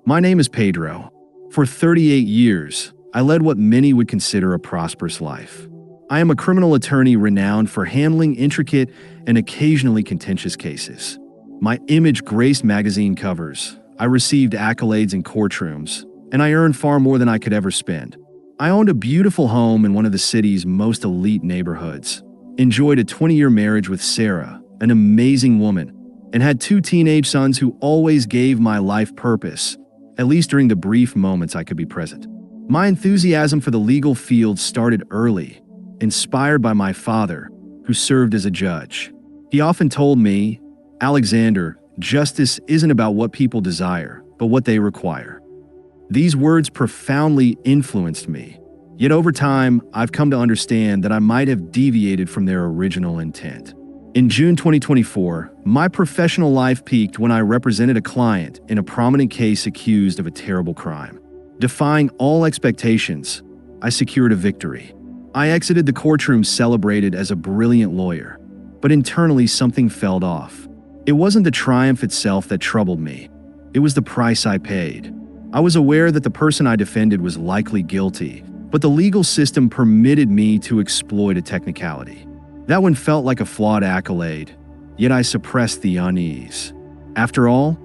My name is Pedro. For 38 years, I led what many would consider a prosperous life. I am a criminal attorney renowned for handling intricate and occasionally contentious cases. My image graced magazine covers, I received accolades in courtrooms, and I earned far more than I could ever spend. I owned a beautiful home in one of the city's most elite neighborhoods, enjoyed a 20-year marriage with Sarah, an amazing woman, and had 2 teenage sons who always gave my life purpose, at least during the brief moments I could be present. My enthusiasm for the legal field started early, inspired by my father, who served as a judge. He often told me, "Alexander, justice isn't about what people desire, but what they require." These words profoundly influenced me, yet over time, I've come to understand that I might have deviated from their original intent. In June 2024, my professional life peaked when I represented a client in a prominent case accused of a terrible crime. Defying all expectations, I secured a victory. I exited the courtroom celebrated as a brilliant lawyer, but internally something felt off. It wasn't the triumph itself that troubled me. It was the price I paid. I was aware that the person I defended was likely guilty, but the legal system permitted me to exploit a technicality. That one felt like a flawed accolade, yet I suppressed the unease. After all,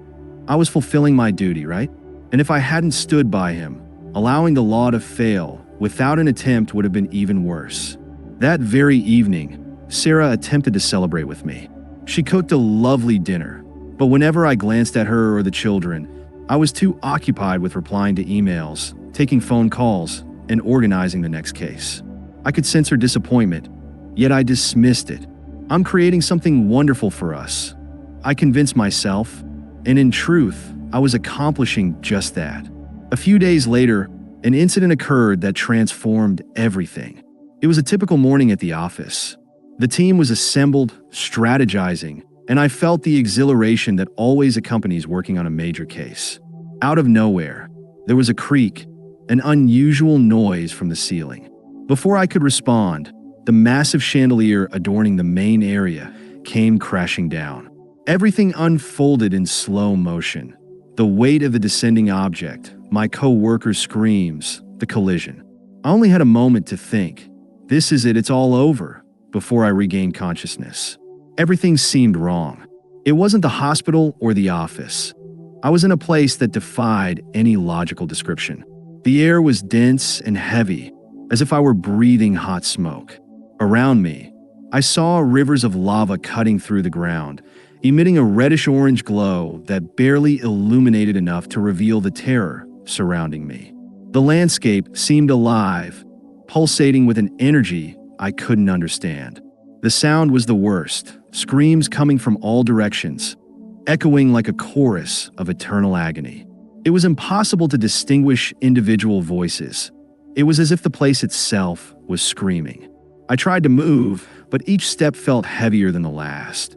I was fulfilling my duty, right? And if I hadn't stood by him, allowing the law to fail without an attempt would have been even worse. That very evening, Sarah attempted to celebrate with me. She cooked a lovely dinner, but whenever I glanced at her or the children, I was too occupied with replying to emails, taking phone calls, and organizing the next case. I could sense her disappointment, yet I dismissed it. I'm creating something wonderful for us, I convinced myself, and in truth, I was accomplishing just that. A few days later, an incident occurred that transformed everything. It was a typical morning at the office. The team was assembled, strategizing, and I felt the exhilaration that always accompanies working on a major case. Out of nowhere, there was a creak, an unusual noise from the ceiling. Before I could respond, the massive chandelier adorning the main area came crashing down. Everything unfolded in slow motion. The weight of the descending object, my co-worker's screams, the collision. I only had a moment to think, "This is it, it's all over," before I regained consciousness. Everything seemed wrong. It wasn't the hospital or the office. I was in a place that defied any logical description. The air was dense and heavy, as if I were breathing hot smoke. Around me, I saw rivers of lava cutting through the ground, emitting a reddish-orange glow that barely illuminated enough to reveal the terror surrounding me. The landscape seemed alive, pulsating with an energy I couldn't understand. The sound was the worst, screams coming from all directions, echoing like a chorus of eternal agony. It was impossible to distinguish individual voices. It was as if the place itself was screaming. I tried to move, but each step felt heavier than the last,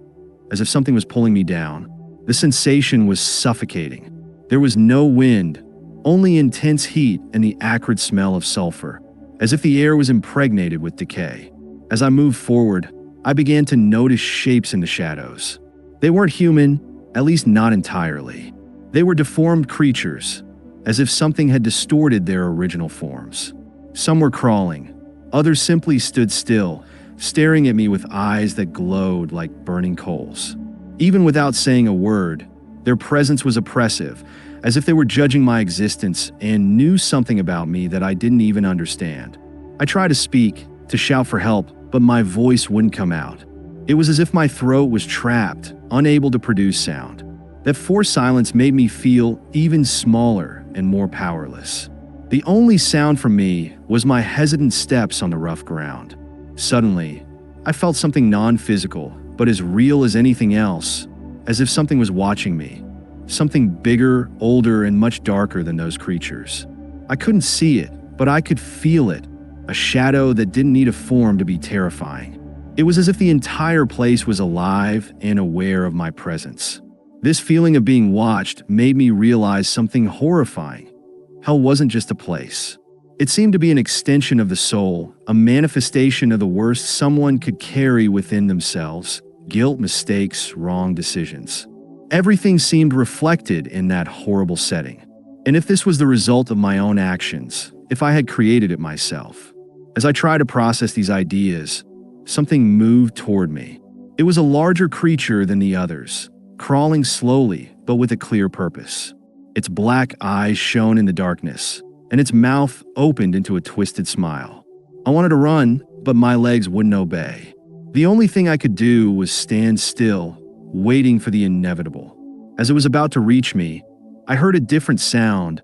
as if something was pulling me down. The sensation was suffocating. There was no wind, only intense heat and the acrid smell of sulfur, as if the air was impregnated with decay. As I moved forward, I began to notice shapes in the shadows. They weren't human, at least not entirely. They were deformed creatures, as if something had distorted their original forms. Some were crawling, others simply stood still, staring at me with eyes that glowed like burning coals. Even without saying a word, their presence was oppressive, as if they were judging my existence and knew something about me that I didn't even understand. I tried to speak, to shout for help, but my voice wouldn't come out. It was as if my throat was trapped, unable to produce sound. That forced silence made me feel even smaller and more powerless. The only sound from me was my hesitant steps on the rough ground. Suddenly, I felt something non-physical, but as real as anything else, as if something was watching me. Something bigger, older, and much darker than those creatures. I couldn't see it, but I could feel it, a shadow that didn't need a form to be terrifying. It was as if the entire place was alive and aware of my presence. This feeling of being watched made me realize something horrifying. Hell wasn't just a place. It seemed to be an extension of the soul, a manifestation of the worst someone could carry within themselves: guilt, mistakes, wrong decisions. Everything seemed reflected in that horrible setting. And if this was the result of my own actions, if I had created it myself. As I tried to process these ideas, something moved toward me. It was a larger creature than the others, crawling slowly but with a clear purpose. Its black eyes shone in the darkness, and its mouth opened into a twisted smile. I wanted to run, but my legs wouldn't obey. The only thing I could do was stand still, waiting for the inevitable. As it was about to reach me, I heard a different sound,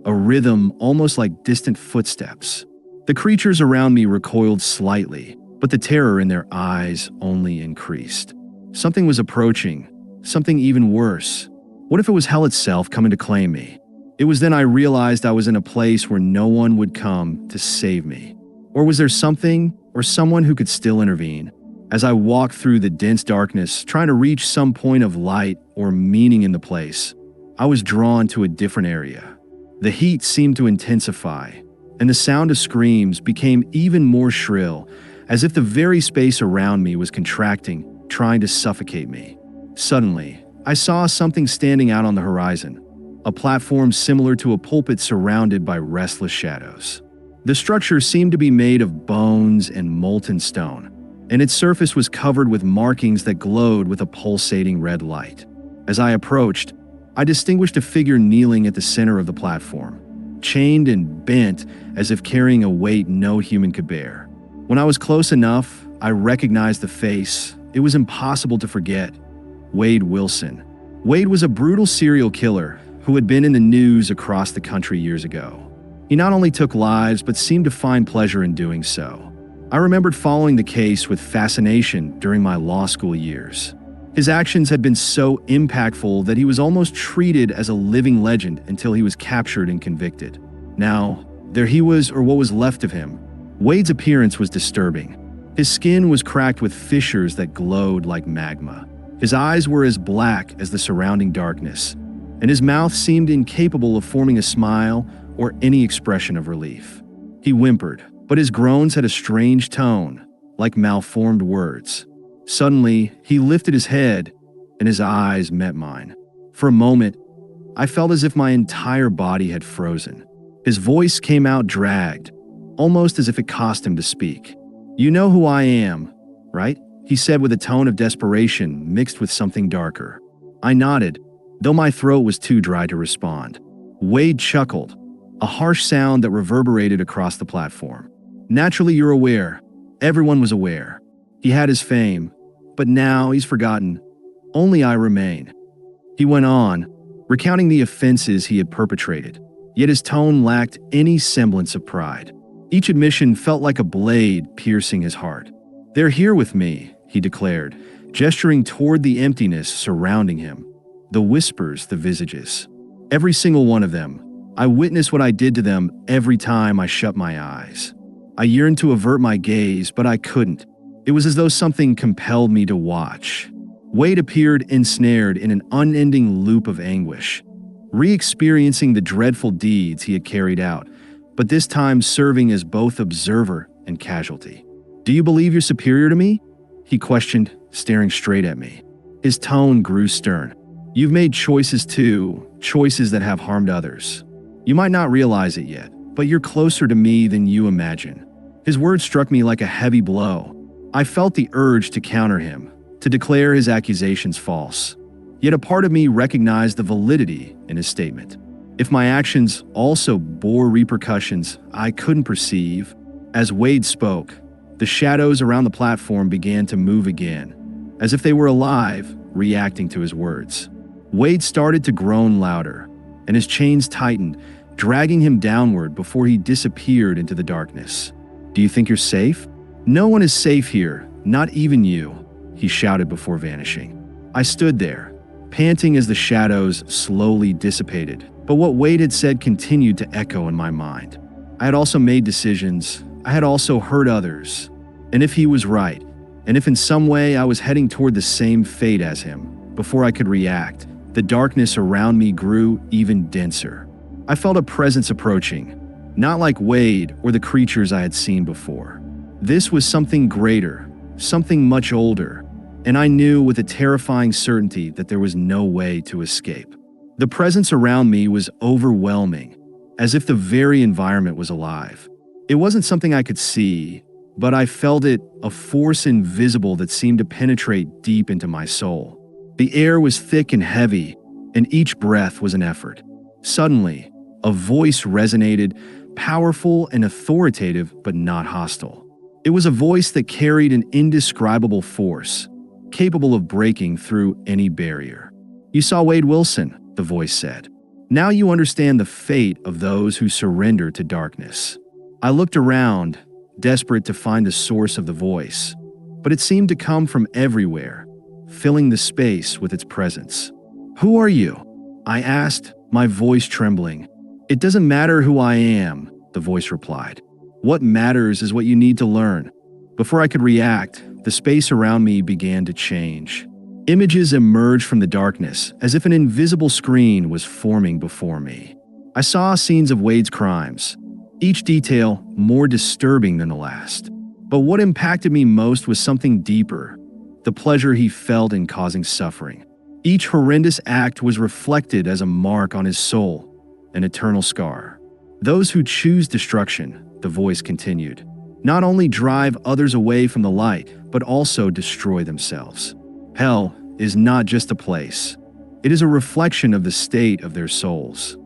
a rhythm almost like distant footsteps. The creatures around me recoiled slightly, but the terror in their eyes only increased. Something was approaching, something even worse. What if it was hell itself coming to claim me? It was then I realized I was in a place where no one would come to save me. Or was there something or someone who could still intervene? As I walked through the dense darkness, trying to reach some point of light or meaning in the place, I was drawn to a different area. The heat seemed to intensify, and the sound of screams became even more shrill, as if the very space around me was contracting, trying to suffocate me. Suddenly, I saw something standing out on the horizon, a platform similar to a pulpit surrounded by restless shadows. The structure seemed to be made of bones and molten stone, and its surface was covered with markings that glowed with a pulsating red light. As I approached, I distinguished a figure kneeling at the center of the platform, chained and bent as if carrying a weight no human could bear. When I was close enough, I recognized the face. It was impossible to forget. Wade Wilson. Wade was a brutal serial killer who had been in the news across the country years ago. He not only took lives, but seemed to find pleasure in doing so. I remembered following the case with fascination during my law school years. His actions had been so impactful that he was almost treated as a living legend until he was captured and convicted. Now, there he was, or what was left of him. Wade's appearance was disturbing. His skin was cracked with fissures that glowed like magma. His eyes were as black as the surrounding darkness, and his mouth seemed incapable of forming a smile or any expression of relief. He whimpered, but his groans had a strange tone, like malformed words. Suddenly, he lifted his head, and his eyes met mine. For a moment, I felt as if my entire body had frozen. His voice came out dragged, almost as if it cost him to speak. "You know who I am, right?" he said with a tone of desperation mixed with something darker. I nodded, though my throat was too dry to respond. Wade chuckled, a harsh sound that reverberated across the platform. "Naturally, you're aware. Everyone was aware. He had his fame, but now he's forgotten. Only I remain." He went on, recounting the offenses he had perpetrated, yet his tone lacked any semblance of pride. Each admission felt like a blade piercing his heart. "They're here with me," he declared, gesturing toward the emptiness surrounding him. The whispers, the visages. Every single one of them. I witnessed what I did to them every time I shut my eyes. I yearned to avert my gaze, but I couldn't. It was as though something compelled me to watch. Wade appeared ensnared in an unending loop of anguish, re-experiencing the dreadful deeds he had carried out, but this time serving as both observer and casualty. "Do you believe you're superior to me?" he questioned, staring straight at me. His tone grew stern. "You've made choices too, choices that have harmed others. You might not realize it yet, but you're closer to me than you imagine." His words struck me like a heavy blow. I felt the urge to counter him, to declare his accusations false. Yet a part of me recognized the validity in his statement. If my actions also bore repercussions I couldn't perceive, as Wade spoke, the shadows around the platform began to move again, as if they were alive, reacting to his words. Wade started to groan louder, and his chains tightened, dragging him downward before he disappeared into the darkness. "Do you think you're safe?" "No one is safe here, not even you," he shouted before vanishing. I stood there, panting as the shadows slowly dissipated, but what Wade had said continued to echo in my mind. I had also made decisions, I had also hurt others, and if he was right, and if in some way I was heading toward the same fate as him, before I could react, the darkness around me grew even denser. I felt a presence approaching, not like Wade or the creatures I had seen before. This was something greater, something much older, and I knew with a terrifying certainty that there was no way to escape. The presence around me was overwhelming, as if the very environment was alive. It wasn't something I could see, but I felt it, a force invisible that seemed to penetrate deep into my soul. The air was thick and heavy, and each breath was an effort. Suddenly, a voice resonated, powerful and authoritative, but not hostile. It was a voice that carried an indescribable force, capable of breaking through any barrier. "You saw Wade Wilson," the voice said. "Now you understand the fate of those who surrender to darkness." I looked around, desperate to find the source of the voice, but it seemed to come from everywhere, filling the space with its presence. "Who are you?" I asked, my voice trembling. "It doesn't matter who I am," the voice replied. "What matters is what you need to learn." Before I could react, the space around me began to change. Images emerged from the darkness, as if an invisible screen was forming before me. I saw scenes of Wade's crimes, each detail more disturbing than the last. But what impacted me most was something deeper, the pleasure he felt in causing suffering. Each horrendous act was reflected as a mark on his soul, an eternal scar. "Those who choose destruction," the voice continued, "not only drive others away from the light, but also destroy themselves. Hell is not just a place. It is a reflection of the state of their souls."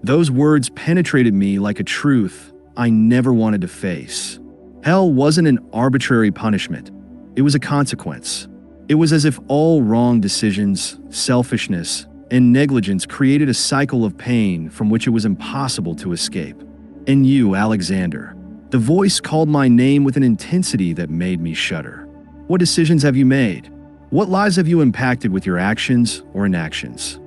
Those words penetrated me like a truth I never wanted to face. Hell wasn't an arbitrary punishment. It was a consequence. It was as if all wrong decisions, selfishness, and negligence created a cycle of pain from which it was impossible to escape. "And you, Alexander," the voice called my name with an intensity that made me shudder. "What decisions have you made? What lives have you impacted with your actions or inactions?"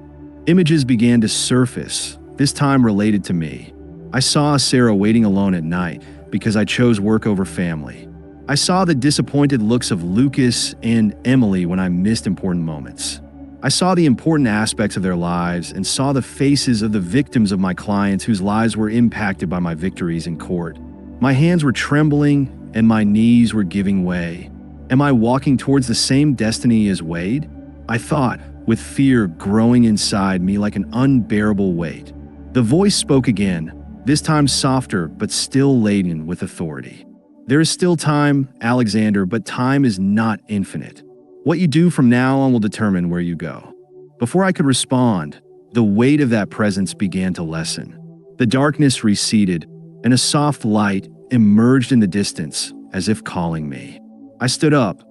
Images began to surface, this time related to me. I saw Sarah waiting alone at night because I chose work over family. I saw the disappointed looks of Lucas and Emily when I missed important moments. I saw the important aspects of their lives and saw the faces of the victims of my clients whose lives were impacted by my victories in court. My hands were trembling and my knees were giving way. Am I walking towards the same destiny as Wade? I thought, with fear growing inside me like an unbearable weight. The voice spoke again, this time softer but still laden with authority. "There is still time, Alexander, but time is not infinite. What you do from now on will determine where you go." Before I could respond, the weight of that presence began to lessen. The darkness receded, and a soft light emerged in the distance, as if calling me. I stood up,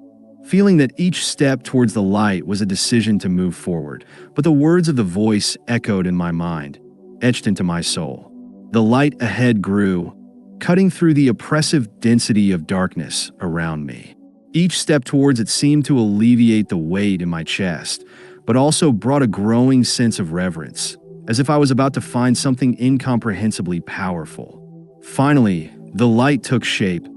feeling that each step towards the light was a decision to move forward, but the words of the voice echoed in my mind, etched into my soul. The light ahead grew, cutting through the oppressive density of darkness around me. Each step towards it seemed to alleviate the weight in my chest, but also brought a growing sense of reverence, as if I was about to find something incomprehensibly powerful. Finally, the light took shape,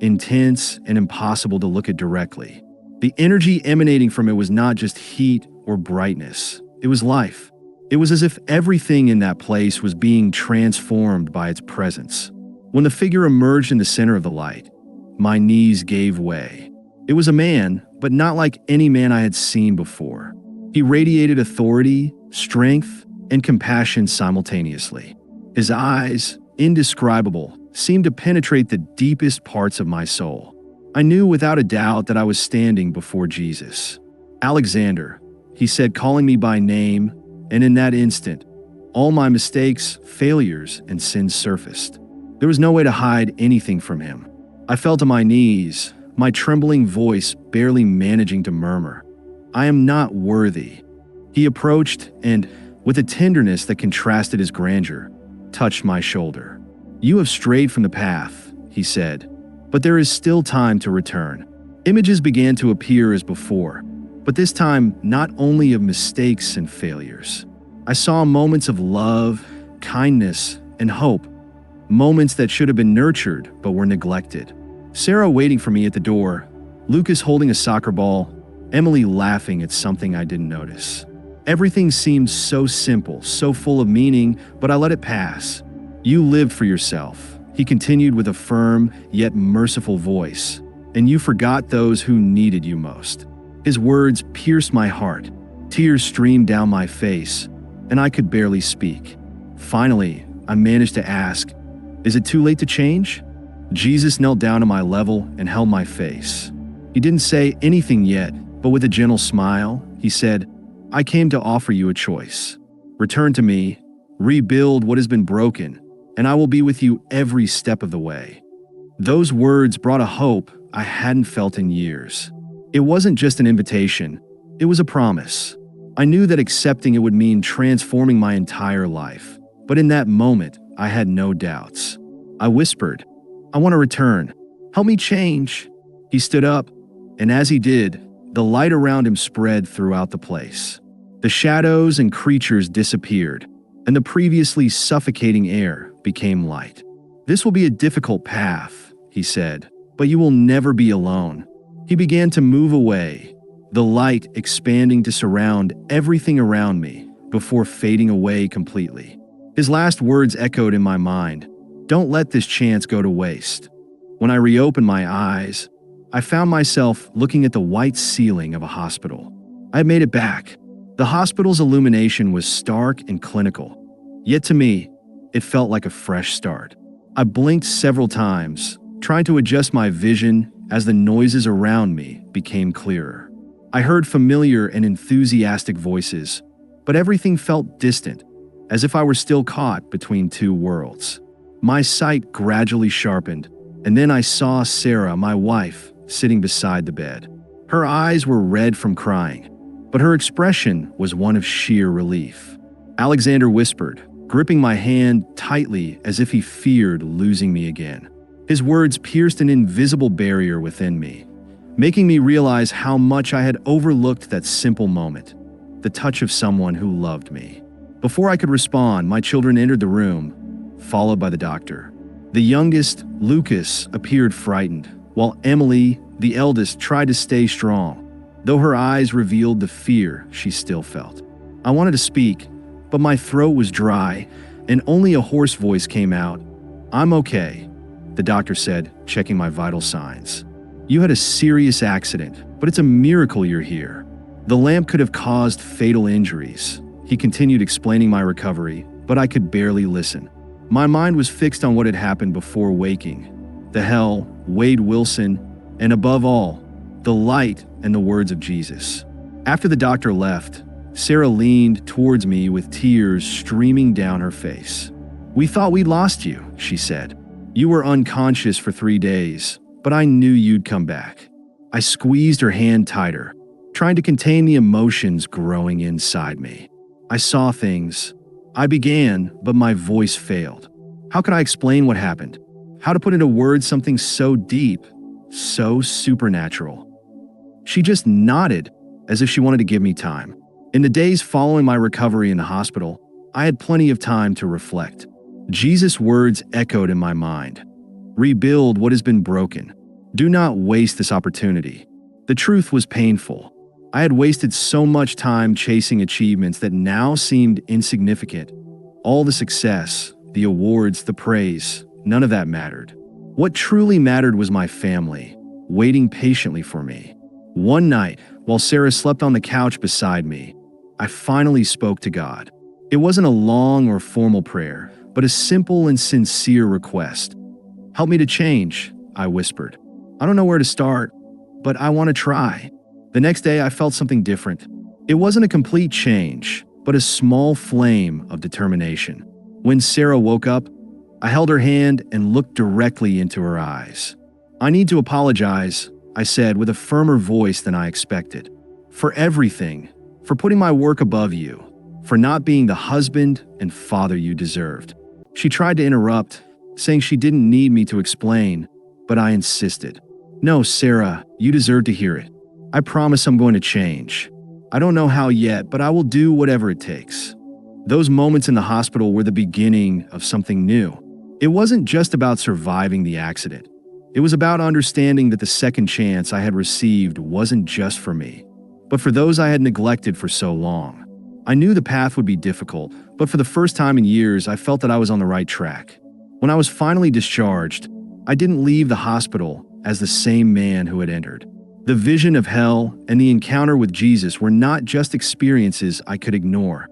intense and impossible to look at directly. The energy emanating from it was not just heat or brightness, it was life. It was as if everything in that place was being transformed by its presence. When the figure emerged in the center of the light, my knees gave way. It was a man, but not like any man I had seen before. He radiated authority, strength, and compassion simultaneously. His eyes, indescribable, seemed to penetrate the deepest parts of my soul. I knew without a doubt that I was standing before Jesus. "Alexander," he said, calling me by name, and in that instant, all my mistakes, failures, and sins surfaced. There was no way to hide anything from him. I fell to my knees, my trembling voice barely managing to murmur, "I am not worthy." He approached and, with a tenderness that contrasted his grandeur, touched my shoulder. "You have strayed from the path," he said, "but there is still time to return." Images began to appear as before, but this time not only of mistakes and failures. I saw moments of love, kindness, and hope, moments that should have been nurtured but were neglected. Sarah waiting for me at the door, Lucas holding a soccer ball, Emily laughing at something I didn't notice. Everything seemed so simple, so full of meaning, but I let it pass. "You lived for yourself," he continued with a firm yet merciful voice, "and you forgot those who needed you most." His words pierced my heart. Tears streamed down my face, and I could barely speak. Finally, I managed to ask, "Is it too late to change?" Jesus knelt down to my level and held my face. He didn't say anything yet, but with a gentle smile, he said, "I came to offer you a choice. Return to me, rebuild what has been broken, and I will be with you every step of the way." Those words brought a hope I hadn't felt in years. It wasn't just an invitation, it was a promise. I knew that accepting it would mean transforming my entire life, but in that moment, I had no doubts. I whispered, "I want to return. Help me change." He stood up, and as he did, the light around him spread throughout the place. The shadows and creatures disappeared, and the previously suffocating air became light. "This will be a difficult path," he said, "but you will never be alone." He began to move away, the light expanding to surround everything around me before fading away completely. His last words echoed in my mind, "Don't let this chance go to waste." When I reopened my eyes, I found myself looking at the white ceiling of a hospital. I had made it back. The hospital's illumination was stark and clinical, yet to me, it felt like a fresh start. I blinked several times, trying to adjust my vision as the noises around me became clearer. I heard familiar and enthusiastic voices, but everything felt distant, as if I were still caught between two worlds. My sight gradually sharpened, and then I saw Sarah, my wife, sitting beside the bed. Her eyes were red from crying, but her expression was one of sheer relief. Alexander whispered, gripping my hand tightly as if he feared losing me again. His words pierced an invisible barrier within me, making me realize how much I had overlooked that simple moment, the touch of someone who loved me. Before I could respond, my children entered the room, followed by the doctor. The youngest, Lucas, appeared frightened, while Emily, the eldest, tried to stay strong, though her eyes revealed the fear she still felt. I wanted to speak, but my throat was dry, and only a hoarse voice came out. "I'm okay," the doctor said, checking my vital signs. "You had a serious accident, but it's a miracle you're here. The lamp could have caused fatal injuries." He continued explaining my recovery, but I could barely listen. My mind was fixed on what had happened before waking. The hell, Wade Wilson, and above all, the light and the words of Jesus. After the doctor left, Sarah leaned towards me with tears streaming down her face. "We thought we'd lost you," she said. "You were unconscious for 3 days, but I knew you'd come back." I squeezed her hand tighter, trying to contain the emotions growing inside me. I saw things. I began, but my voice failed. How could I explain what happened? How to put into words something so deep, so supernatural? She just nodded, as if she wanted to give me time. In the days following my recovery in the hospital, I had plenty of time to reflect. Jesus' words echoed in my mind. "Rebuild what has been broken. Do not waste this opportunity." The truth was painful. I had wasted so much time chasing achievements that now seemed insignificant. All the success, the awards, the praise, none of that mattered. What truly mattered was my family, waiting patiently for me. One night, while Sarah slept on the couch beside me, I finally spoke to God. It wasn't a long or formal prayer, but a simple and sincere request. "Help me to change," I whispered. "I don't know where to start, but I want to try." The next day, I felt something different. It wasn't a complete change, but a small flame of determination. When Sarah woke up, I held her hand and looked directly into her eyes. "I need to apologize," I said with a firmer voice than I expected. "For everything, for putting my work above you, for not being the husband and father you deserved." She tried to interrupt, saying she didn't need me to explain, but I insisted. "No, Sarah, you deserve to hear it. I promise I'm going to change. I don't know how yet, but I will do whatever it takes." Those moments in the hospital were the beginning of something new. It wasn't just about surviving the accident. It was about understanding that the second chance I had received wasn't just for me, but for those I had neglected for so long. I knew the path would be difficult, but for the first time in years, I felt that I was on the right track. When I was finally discharged, I didn't leave the hospital as the same man who had entered. The vision of hell and the encounter with Jesus were not just experiences I could ignore.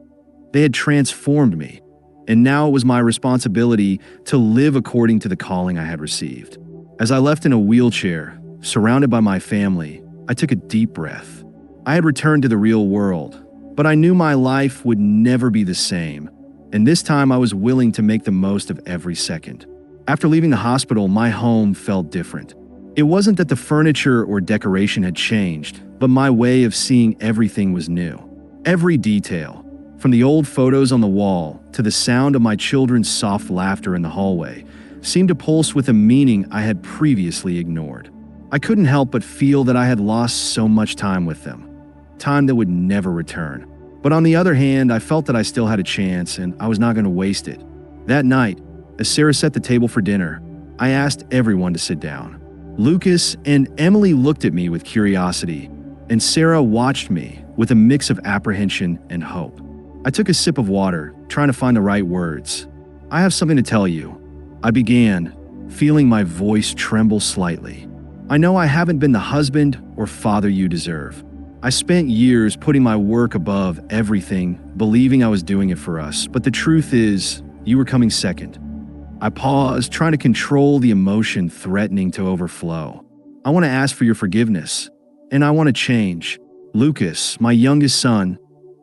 They had transformed me, and now it was my responsibility to live according to the calling I had received. As I left in a wheelchair, surrounded by my family, I took a deep breath. I had returned to the real world, but I knew my life would never be the same, and this time I was willing to make the most of every second. After leaving the hospital, my home felt different. It wasn't that the furniture or decoration had changed, but my way of seeing everything was new. Every detail, from the old photos on the wall to the sound of my children's soft laughter in the hallway, seemed to pulse with a meaning I had previously ignored. I couldn't help but feel that I had lost so much time with them, time that would never return. But on the other hand, I felt that I still had a chance and I was not going to waste it. That night, as Sarah set the table for dinner, I asked everyone to sit down. Lucas and Emily looked at me with curiosity, and Sarah watched me with a mix of apprehension and hope. I took a sip of water, trying to find the right words. "I have something to tell you," I began, feeling my voice tremble slightly. "I know I haven't been the husband or father you deserve. I spent years putting my work above everything, believing I was doing it for us, but the truth is, you were coming second." I paused, trying to control the emotion threatening to overflow. "I want to ask for your forgiveness, and I want to change." Lucas, my youngest son,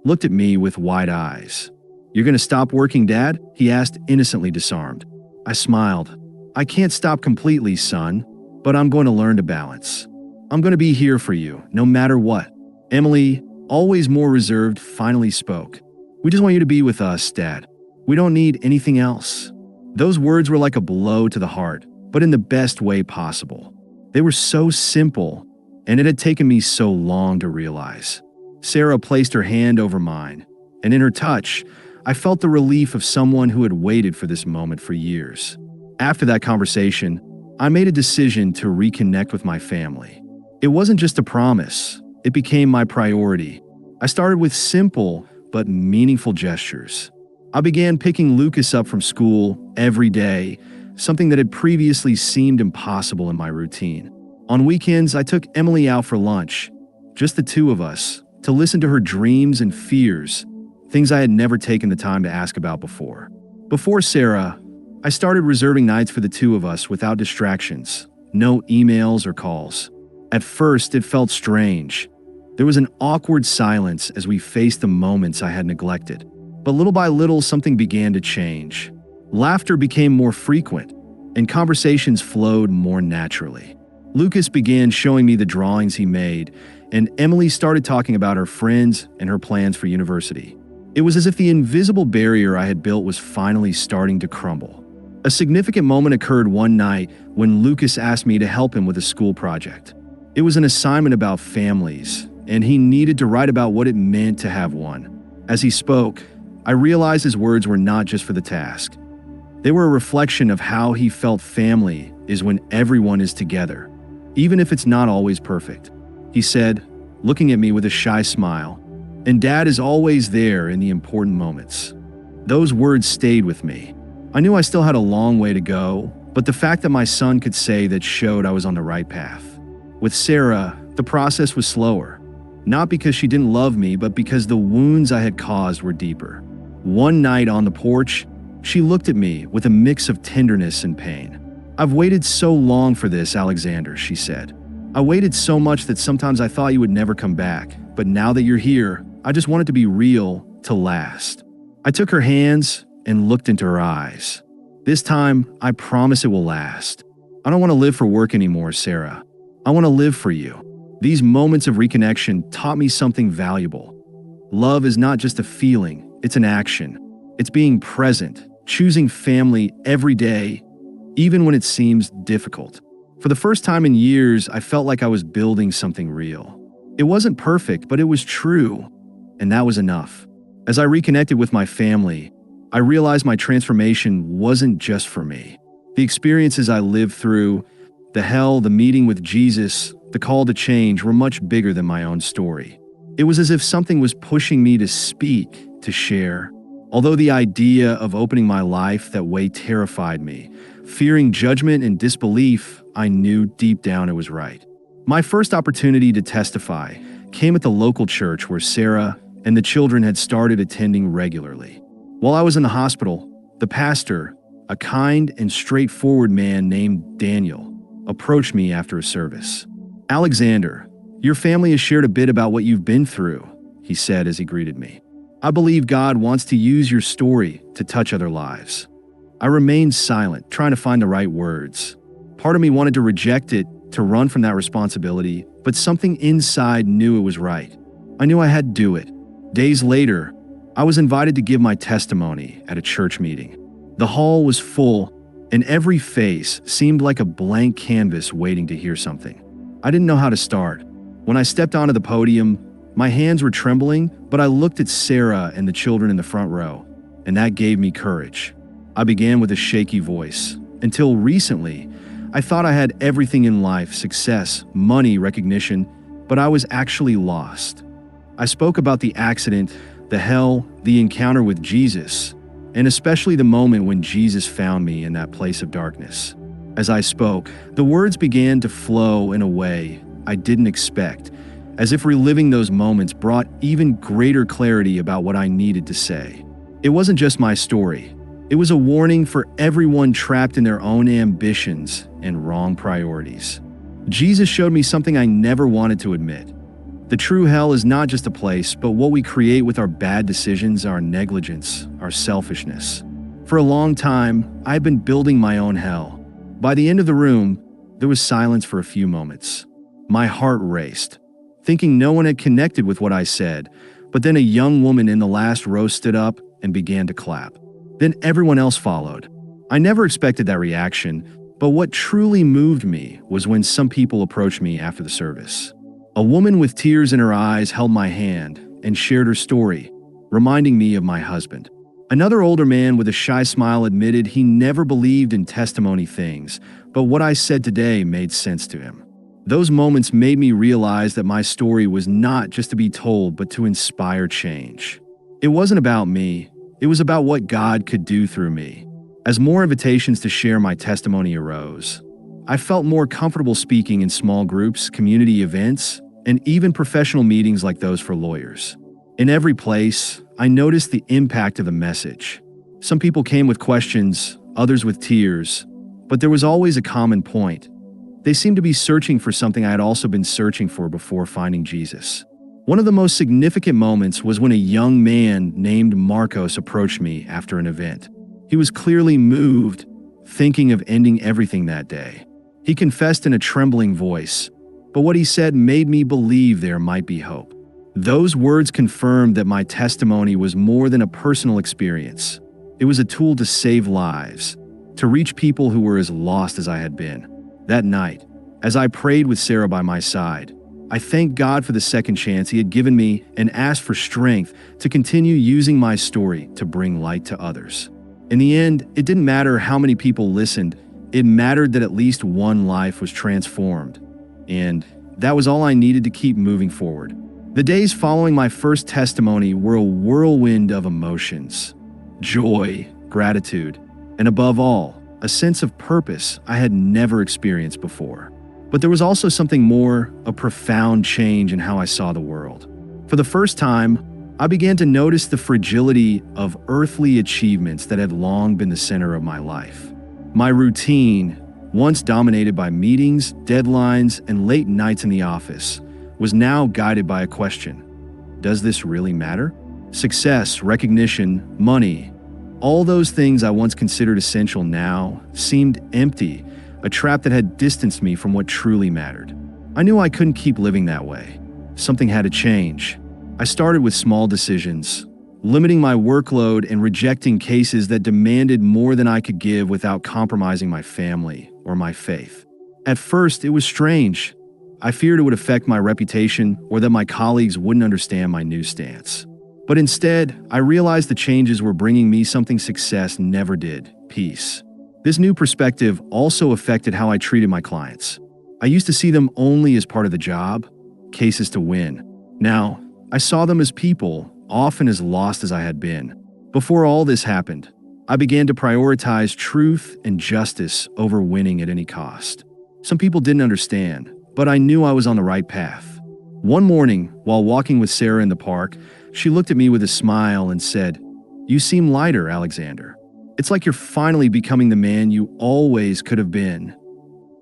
looked at me with wide eyes. "You're going to stop working, Dad?" he asked, innocently disarmed. I smiled. "I can't stop completely, son, but I'm going to learn to balance. I'm going to be here for you, no matter what." Emily, always more reserved, finally spoke. "We just want you to be with us, Dad. We don't need anything else." Those words were like a blow to the heart, but in the best way possible. They were so simple, and it had taken me so long to realize. Sarah placed her hand over mine, and in her touch, I felt the relief of someone who had waited for this moment for years. After that conversation, I made a decision to reconnect with my family. It wasn't just a promise, it became my priority. I started with simple but meaningful gestures. I began picking Lucas up from school every day, something that had previously seemed impossible in my routine. On weekends, I took Emily out for lunch, just the two of us, to listen to her dreams and fears, things I had never taken the time to ask about before. Before Sarah, I started reserving nights for the two of us without distractions, no emails or calls. At first, it felt strange. There was an awkward silence as we faced the moments I had neglected. But little by little, something began to change. Laughter became more frequent, and conversations flowed more naturally. Lucas began showing me the drawings he made, and Emily started talking about her friends and her plans for university. It was as if the invisible barrier I had built was finally starting to crumble. A significant moment occurred one night when Lucas asked me to help him with a school project. It was an assignment about families, and he needed to write about what it meant to have one. As he spoke, I realized his words were not just for the task. They were a reflection of how he felt family is when everyone is together, even if it's not always perfect. He said, looking at me with a shy smile, "And Dad is always there in the important moments." Those words stayed with me. I knew I still had a long way to go, but the fact that my son could say that showed I was on the right path. With Sarah, the process was slower, not because she didn't love me, but because the wounds I had caused were deeper. One night on the porch, she looked at me with a mix of tenderness and pain. "I've waited so long for this, Alexander," she said. "I waited so much that sometimes I thought you would never come back, but now that you're here, I just want it to be real, to last." I took her hands and looked into her eyes. "This time, I promise it will last. I don't want to live for work anymore, Sarah. I want to live for you." These moments of reconnection taught me something valuable. Love is not just a feeling, it's an action. It's being present, choosing family every day, even when it seems difficult. For the first time in years, I felt like I was building something real. It wasn't perfect, but it was true, and that was enough. As I reconnected with my family, I realized my transformation wasn't just for me. The experiences I lived through, the hell, the meeting with Jesus, the call to change were much bigger than my own story. It was as if something was pushing me to speak, to share. Although the idea of opening my life that way terrified me, fearing judgment and disbelief, I knew deep down it was right. My first opportunity to testify came at the local church where Sarah and the children had started attending regularly. While I was in the hospital, the pastor, a kind and straightforward man named Daniel, approached me after a service. "Alexander, your family has shared a bit about what you've been through," he said as he greeted me. "I believe God wants to use your story to touch other lives." I remained silent, trying to find the right words. Part of me wanted to reject it, to run from that responsibility, but something inside knew it was right. I knew I had to do it. Days later, I was invited to give my testimony at a church meeting. The hall was full, and every face seemed like a blank canvas waiting to hear something. I didn't know how to start. When I stepped onto the podium, my hands were trembling, but I looked at Sarah and the children in the front row, and that gave me courage. I began with a shaky voice. Until recently, I thought I had everything in life: success, money, recognition, but I was actually lost. I spoke about the accident, the hell, the encounter with Jesus, and especially the moment when Jesus found me in that place of darkness. As I spoke, the words began to flow in a way I didn't expect, as if reliving those moments brought even greater clarity about what I needed to say. It wasn't just my story. It was a warning for everyone trapped in their own ambitions and wrong priorities. Jesus showed me something I never wanted to admit. The true hell is not just a place, but what we create with our bad decisions, our negligence, our selfishness. For a long time, I've been building my own hell. By the end of the room, there was silence for a few moments. My heart raced, thinking no one had connected with what I said, but then a young woman in the last row stood up and began to clap. Then everyone else followed. I never expected that reaction, but what truly moved me was when some people approached me after the service. A woman with tears in her eyes held my hand and shared her story, reminding me of my husband. Another older man with a shy smile admitted he never believed in testimony things, but what I said today made sense to him. Those moments made me realize that my story was not just to be told, but to inspire change. It wasn't about me. It was about what God could do through me. As more invitations to share my testimony arose, I felt more comfortable speaking in small groups, community events, and even professional meetings like those for lawyers. In every place, I noticed the impact of the message. Some people came with questions, others with tears, but there was always a common point. They seemed to be searching for something I had also been searching for before finding Jesus. One of the most significant moments was when a young man named Marcos approached me after an event. He was clearly moved, thinking of ending everything that day. He confessed in a trembling voice, but what he said made me believe there might be hope. Those words confirmed that my testimony was more than a personal experience. It was a tool to save lives, to reach people who were as lost as I had been. That night, as I prayed with Sarah by my side, I thanked God for the second chance He had given me and asked for strength to continue using my story to bring light to others. In the end, it didn't matter how many people listened. It mattered that at least one life was transformed. And that was all I needed to keep moving forward. The days following my first testimony were a whirlwind of emotions, joy, gratitude, and above all, a sense of purpose I had never experienced before. But there was also something more, a profound change in how I saw the world. For the first time, I began to notice the fragility of earthly achievements that had long been the center of my life. My routine, once dominated by meetings, deadlines, and late nights in the office, was now guided by a question: does this really matter? Success, recognition, money, all those things I once considered essential now seemed empty, a trap that had distanced me from what truly mattered. I knew I couldn't keep living that way. Something had to change. I started with small decisions, limiting my workload and rejecting cases that demanded more than I could give without compromising my family or my faith. At first, it was strange. I feared it would affect my reputation or that my colleagues wouldn't understand my new stance. But instead, I realized the changes were bringing me something success never did: peace. This new perspective also affected how I treated my clients. I used to see them only as part of the job, cases to win. Now, I saw them as people, often as lost as I had been. Before all this happened, I began to prioritize truth and justice over winning at any cost. Some people didn't understand, but I knew I was on the right path. One morning, while walking with Sarah in the park, She looked at me with a smile and said, "You seem lighter, Alexander. It's like you're finally becoming the man you always could have been."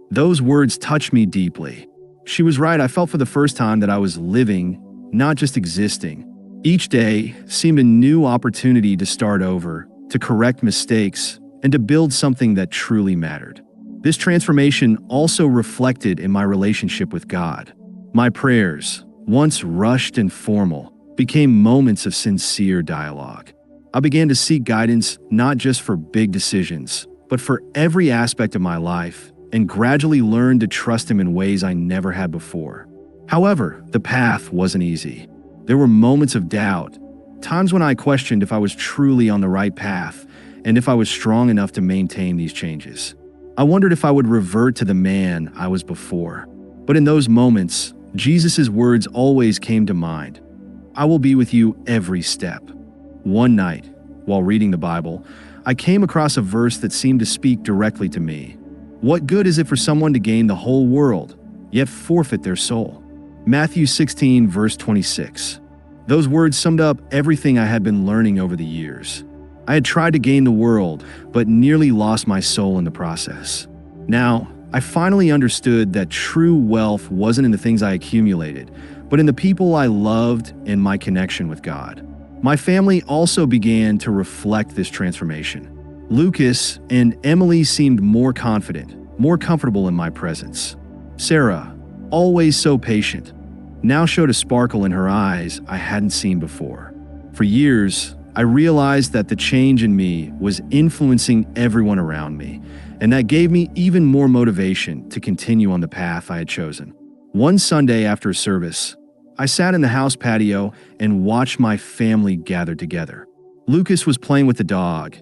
Those words touched me deeply. She was right. I felt for the first time that I was living, not just existing. Each day seemed a new opportunity to start over, to correct mistakes, and to build something that truly mattered. This transformation also reflected in my relationship with God. My prayers, once rushed and formal, became moments of sincere dialogue. I began to seek guidance not just for big decisions, but for every aspect of my life, and gradually learned to trust Him in ways I never had before. However, the path wasn't easy. There were moments of doubt, times when I questioned if I was truly on the right path, and if I was strong enough to maintain these changes. I wondered if I would revert to the man I was before. But in those moments, Jesus' words always came to mind. "I will be with you every step." One night, while reading the Bible, I came across a verse that seemed to speak directly to me. What good is it for someone to gain the whole world, yet forfeit their soul? Matthew 16, verse 26. Those words summed up everything I had been learning over the years. I had tried to gain the world, but nearly lost my soul in the process. Now, I finally understood that true wealth wasn't in the things I accumulated, but in the people I loved and my connection with God. My family also began to reflect this transformation. Lucas and Emily seemed more confident, more comfortable in my presence. Sarah, always so patient, now showed a sparkle in her eyes I hadn't seen before. For years, I realized that the change in me was influencing everyone around me, and that gave me even more motivation to continue on the path I had chosen. One Sunday after service, I sat in the house patio and watched my family gather together. Lucas was playing with the dog,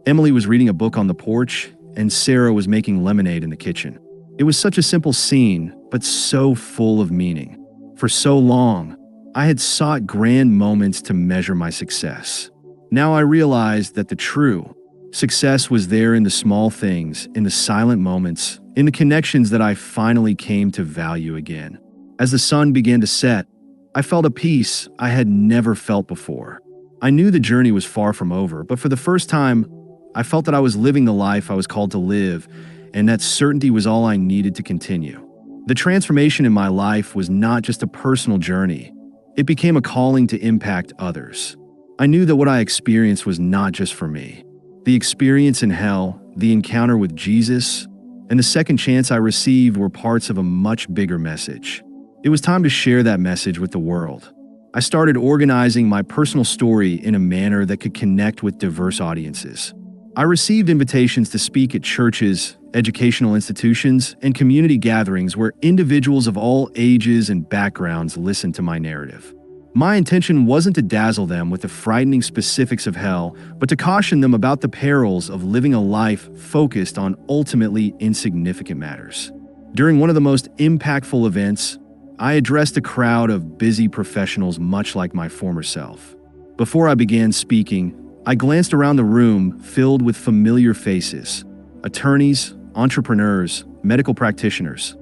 Emily was reading a book on the porch, and Sarah was making lemonade in the kitchen. It was such a simple scene, but so full of meaning. For so long, I had sought grand moments to measure my success. Now I realized that the true success was there in the small things, in the silent moments, in the connections that I finally came to value again. As the sun began to set, I felt a peace I had never felt before. I knew the journey was far from over, but for the first time, I felt that I was living the life I was called to live, and that certainty was all I needed to continue. The transformation in my life was not just a personal journey. It became a calling to impact others. I knew that what I experienced was not just for me. The experience in hell, the encounter with Jesus, and the second chance I received were parts of a much bigger message. It was time to share that message with the world. I started organizing my personal story in a manner that could connect with diverse audiences. I received invitations to speak at churches, educational institutions, and community gatherings where individuals of all ages and backgrounds listened to my narrative. My intention wasn't to dazzle them with the frightening specifics of hell, but to caution them about the perils of living a life focused on ultimately insignificant matters. During one of the most impactful events, I addressed a crowd of busy professionals much like my former self. Before I began speaking, I glanced around the room filled with familiar faces: attorneys, entrepreneurs, medical practitioners,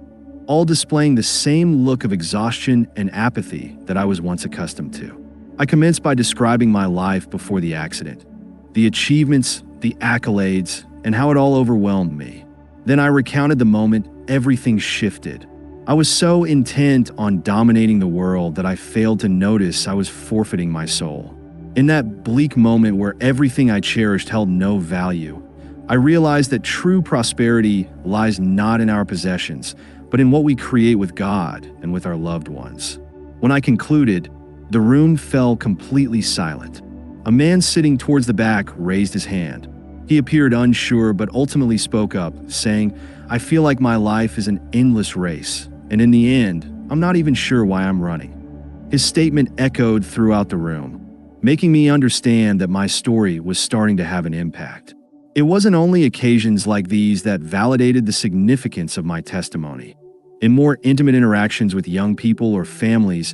all displaying the same look of exhaustion and apathy that I was once accustomed to. I commenced by describing my life before the accident, the achievements, the accolades, and how it all overwhelmed me. Then I recounted the moment everything shifted. I was so intent on dominating the world that I failed to notice I was forfeiting my soul. In that bleak moment where everything I cherished held no value, I realized that true prosperity lies not in our possessions, but in what we create with God and with our loved ones. When I concluded, the room fell completely silent. A man sitting towards the back raised his hand. He appeared unsure but ultimately spoke up, saying, "I feel like my life is an endless race, and in the end, I'm not even sure why I'm running." His statement echoed throughout the room, making me understand that my story was starting to have an impact. It wasn't only occasions like these that validated the significance of my testimony. In more intimate interactions with young people or families,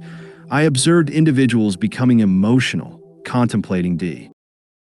I observed individuals becoming emotional, contemplating